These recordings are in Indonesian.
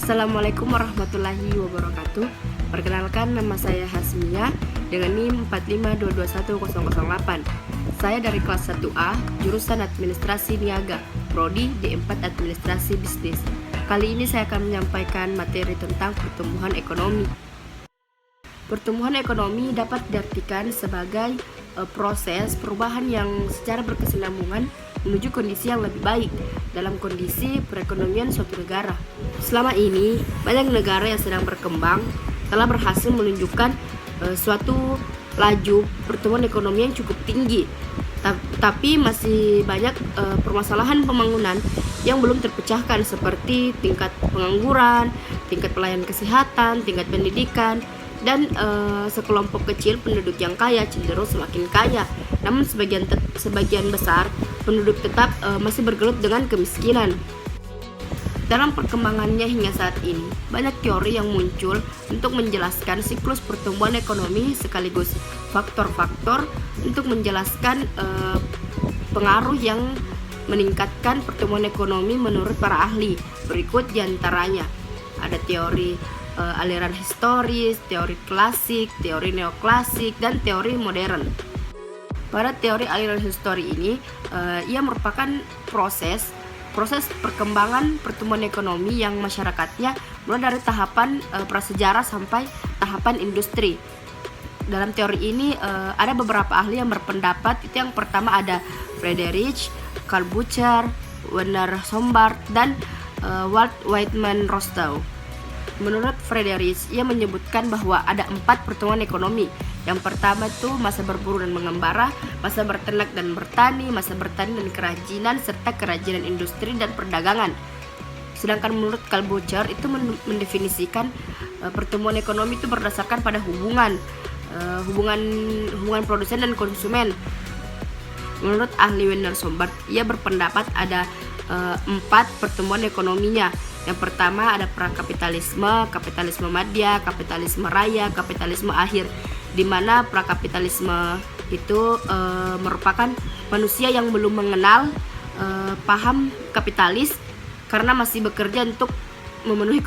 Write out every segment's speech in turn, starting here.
Assalamualaikum warahmatullahi wabarakatuh. Perkenalkan, nama saya Hasmia dengan NIM 452210008. Saya dari kelas 1A, jurusan Administrasi Niaga, Prodi D4 Administrasi Bisnis. Kali ini saya akan menyampaikan materi tentang pertumbuhan ekonomi. Pertumbuhan ekonomi dapat diartikan sebagai proses perubahan yang secara berkesinambungan menuju kondisi yang lebih baik dalam kondisi perekonomian suatu negara. Selama ini, banyak negara yang sedang berkembang telah berhasil menunjukkan suatu laju pertumbuhan ekonomi yang cukup tinggi. Tapi masih banyak permasalahan pembangunan yang belum terpecahkan, seperti tingkat pengangguran, tingkat pelayanan kesehatan, tingkat pendidikan, dan sekelompok kecil penduduk yang kaya cenderung semakin kaya. Namun sebagian besar penduduk tetap masih bergelut dengan kemiskinan. Dalam perkembangannya hingga saat ini, banyak teori yang muncul untuk menjelaskan siklus pertumbuhan ekonomi sekaligus faktor-faktor untuk menjelaskan pengaruh yang meningkatkan pertumbuhan ekonomi menurut para ahli. Berikut diantaranya: ada teori aliran historis, teori klasik, teori neoklasik, dan teori modern. Pada teori aliran histori ini, ia merupakan proses perkembangan pertumbuhan ekonomi yang masyarakatnya mulai dari tahapan prasejarah sampai tahapan industri. Dalam teori ini ada beberapa ahli yang berpendapat. Itu yang pertama ada Friedrich, Karl Bucher, Werner Sombart, dan Walt Whitman Rostow. Menurut Friedrich, ia menyebutkan bahwa ada 4 pertumbuhan ekonomi. Yang pertama itu masa berburu dan mengembara, masa berternak dan bertani, masa bertani dan kerajinan, serta kerajinan industri dan perdagangan. Sedangkan menurut Karl Bucher itu mendefinisikan pertumbuhan ekonomi itu berdasarkan pada hubungan produsen dan konsumen. Menurut ahli Werner Sombart, ia berpendapat ada 4 pertumbuhan ekonominya. Yang pertama ada prakapitalisme, kapitalisme madya, kapitalisme raya, kapitalisme akhir, di mana prakapitalisme itu merupakan manusia yang belum mengenal paham kapitalis karena masih bekerja untuk memenuhi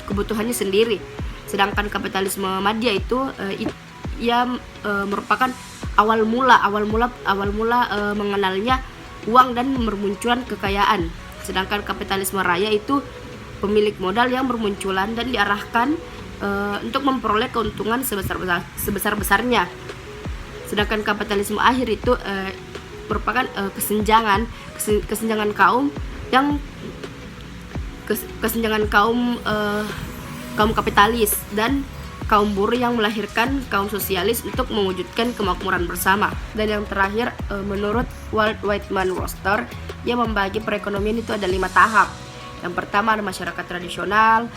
kebutuhannya sendiri. Sedangkan kapitalisme madya itu ia merupakan awal mula mengenalnya uang dan bermunculan kekayaan. Sedangkan kapitalisme raya itu pemilik modal yang bermunculan dan diarahkan untuk memperoleh keuntungan sebesar-besarnya. Sedangkan kapitalisme akhir itu merupakan kesenjangan kaum kaum kapitalis dan kaum buruh yang melahirkan kaum sosialis untuk mewujudkan kemakmuran bersama. Dan yang terakhir, menurut Walt Whitman Rostow, ia membagi perekonomian itu ada 5 tahap. Yang pertama ada masyarakat tradisional,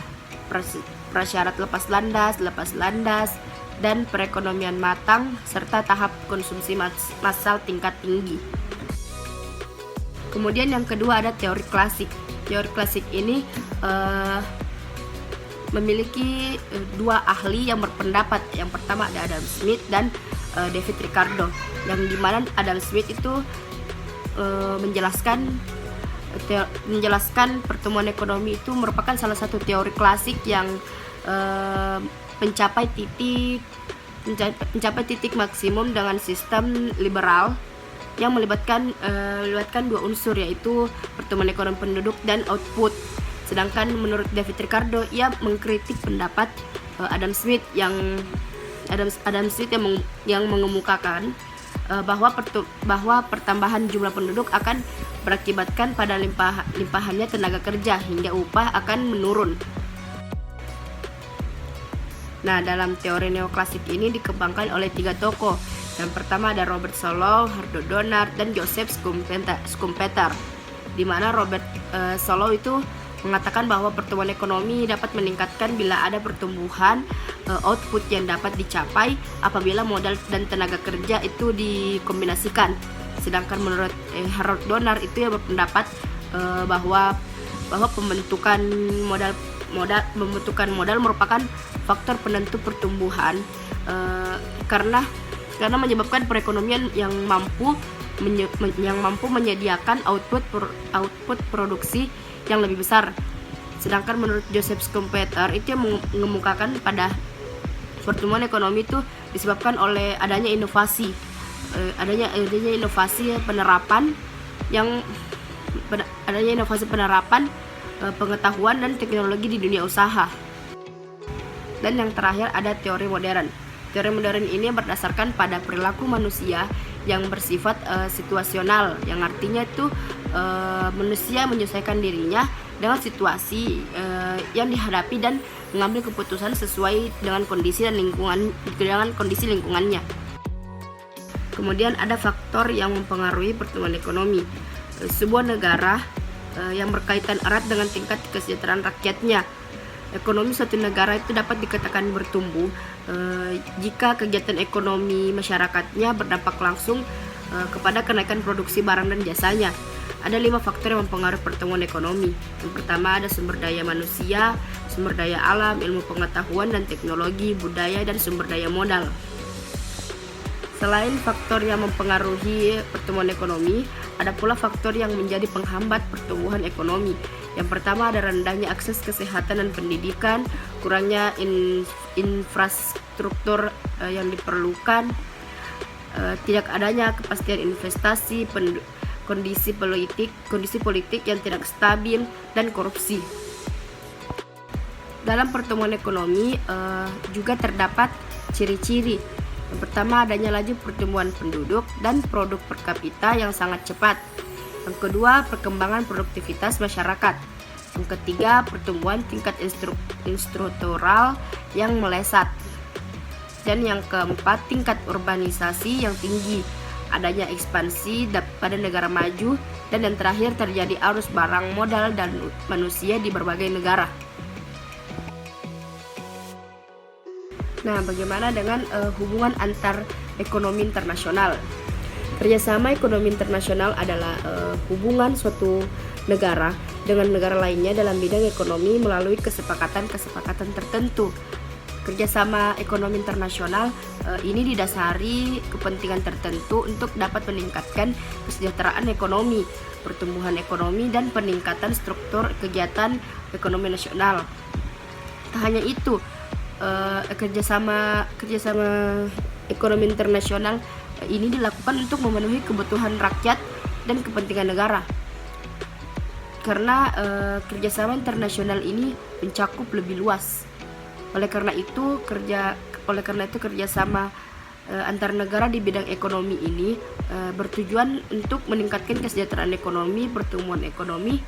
prasyarat lepas landas, dan perekonomian matang, serta tahap konsumsi massal tingkat tinggi. Kemudian yang kedua ada teori klasik. Teori klasik ini memiliki 2 ahli yang berpendapat. Yang pertama ada Adam Smith dan David Ricardo, yang dimana Adam Smith itu menjelaskan pertumbuhan ekonomi itu merupakan salah satu teori klasik yang mencapai titik maksimum dengan sistem liberal yang melibatkan 2 unsur, yaitu pertumbuhan ekonomi penduduk dan output. Sedangkan menurut David Ricardo, ia mengkritik pendapat Adam Smith yang mengemukakan bahwa pertambahan jumlah penduduk akan berakibatkan pada limpahannya tenaga kerja hingga upah akan menurun. Nah, dalam teori neoklasik ini dikembangkan oleh 3 tokoh. Yang pertama ada Robert Solow, Hardo Donat, dan Joseph Schumpeter. Di mana Robert Solow itu mengatakan bahwa pertumbuhan ekonomi dapat meningkatkan bila ada pertumbuhan output yang dapat dicapai apabila modal dan tenaga kerja itu dikombinasikan. Sedangkan menurut Harold Donner itu yang berpendapat bahwa pembentukan modal merupakan faktor penentu pertumbuhan karena menyebabkan perekonomian yang mampu menyediakan output produksi yang lebih besar. Sedangkan menurut Joseph Schumpeter itu yang mengemukakan pada pertumbuhan ekonomi itu disebabkan oleh adanya inovasi, penerapan pengetahuan dan teknologi di dunia usaha. Dan yang terakhir ada teori modern. Teori modern ini berdasarkan pada perilaku manusia yang bersifat situasional, yang artinya itu manusia menyesuaikan dirinya dengan situasi yang dihadapi dan mengambil keputusan sesuai dengan kondisi lingkungannya. Kemudian ada faktor yang mempengaruhi pertumbuhan ekonomi. Sebuah negara yang berkaitan erat dengan tingkat kesejahteraan rakyatnya. Ekonomi suatu negara itu dapat dikatakan bertumbuh jika kegiatan ekonomi masyarakatnya berdampak langsung kepada kenaikan produksi barang dan jasanya. Ada 5 faktor yang mempengaruhi pertumbuhan ekonomi. Yang pertama ada sumber daya manusia, sumber daya alam, ilmu pengetahuan dan teknologi, budaya, dan sumber daya modal. Selain faktor yang mempengaruhi pertumbuhan ekonomi, ada pula faktor yang menjadi penghambat pertumbuhan ekonomi. Yang pertama ada rendahnya akses kesehatan dan pendidikan, kurangnya infrastruktur yang diperlukan, tidak adanya kepastian investasi, kondisi politik yang tidak stabil, dan korupsi. Dalam pertumbuhan ekonomi juga terdapat ciri-ciri. Yang pertama adanya laju pertumbuhan penduduk dan produk per kapita yang sangat cepat. Yang kedua, perkembangan produktivitas masyarakat. Yang ketiga, pertumbuhan tingkat struktural yang melesat. Dan yang keempat, tingkat urbanisasi yang tinggi, adanya ekspansi pada negara maju, dan yang terakhir terjadi arus barang, modal, dan manusia di berbagai negara. Nah, bagaimana dengan hubungan antar ekonomi internasional? Kerjasama ekonomi internasional adalah hubungan suatu negara dengan negara lainnya dalam bidang ekonomi melalui kesepakatan tertentu. Kerjasama ekonomi internasional ini didasari kepentingan tertentu untuk dapat meningkatkan kesejahteraan ekonomi, pertumbuhan ekonomi, dan peningkatan struktur kegiatan ekonomi nasional. Tak hanya itu, kerjasama ekonomi internasional ini dilakukan untuk memenuhi kebutuhan rakyat dan kepentingan negara. Karena kerjasama internasional ini mencakup lebih luas. Oleh karena itu kerjasama antar negara di bidang ekonomi ini bertujuan untuk meningkatkan kesejahteraan ekonomi, pertumbuhan ekonomi,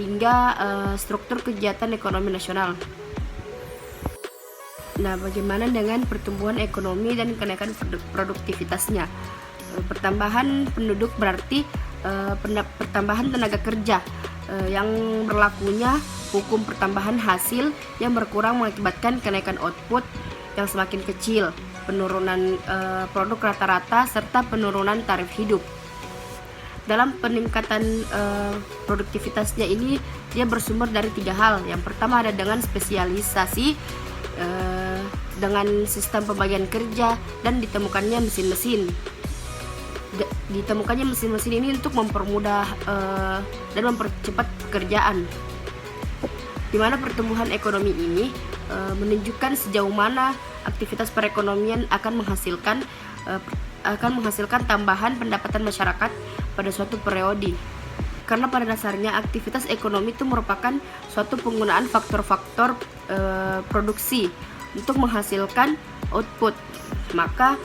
hingga struktur kegiatan ekonomi nasional. Nah, bagaimana dengan pertumbuhan ekonomi dan kenaikan produktivitasnya? Pertambahan penduduk berarti pertambahan tenaga kerja, yang berlakunya hukum pertambahan hasil yang berkurang mengakibatkan kenaikan output yang semakin kecil, penurunan produk rata-rata, serta penurunan tarif hidup. Dalam peningkatan produktivitasnya ini, dia bersumber dari 3 hal. Yang pertama ada dengan spesialisasi, dengan sistem pembagian kerja, dan ditemukannya mesin-mesin. Ditemukannya mesin-mesin ini untuk mempermudah dan mempercepat pekerjaan. Di mana pertumbuhan ekonomi ini menunjukkan sejauh mana aktivitas perekonomian akan menghasilkan tambahan pendapatan masyarakat pada suatu periode. Karena pada dasarnya aktivitas ekonomi itu merupakan suatu penggunaan faktor-faktor produksi untuk menghasilkan output. Maka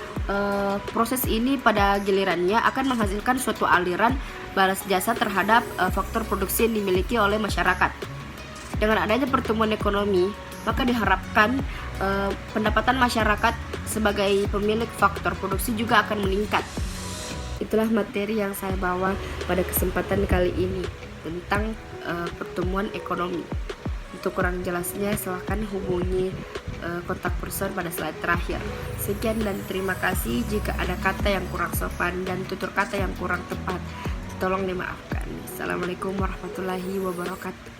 proses ini pada gilirannya akan menghasilkan suatu aliran balas jasa terhadap faktor produksi yang dimiliki oleh masyarakat. Dengan adanya pertumbuhan ekonomi, maka diharapkan pendapatan masyarakat sebagai pemilik faktor produksi juga akan meningkat. Itulah materi yang saya bawa pada kesempatan kali ini tentang pertumbuhan ekonomi. Untuk kurang jelasnya silahkan hubungi kontak person pada slide terakhir. Sekian dan terima kasih. Jika ada kata yang kurang sopan dan tutur kata yang kurang tepat, tolong dimaafkan. Assalamualaikum warahmatullahi wabarakatuh.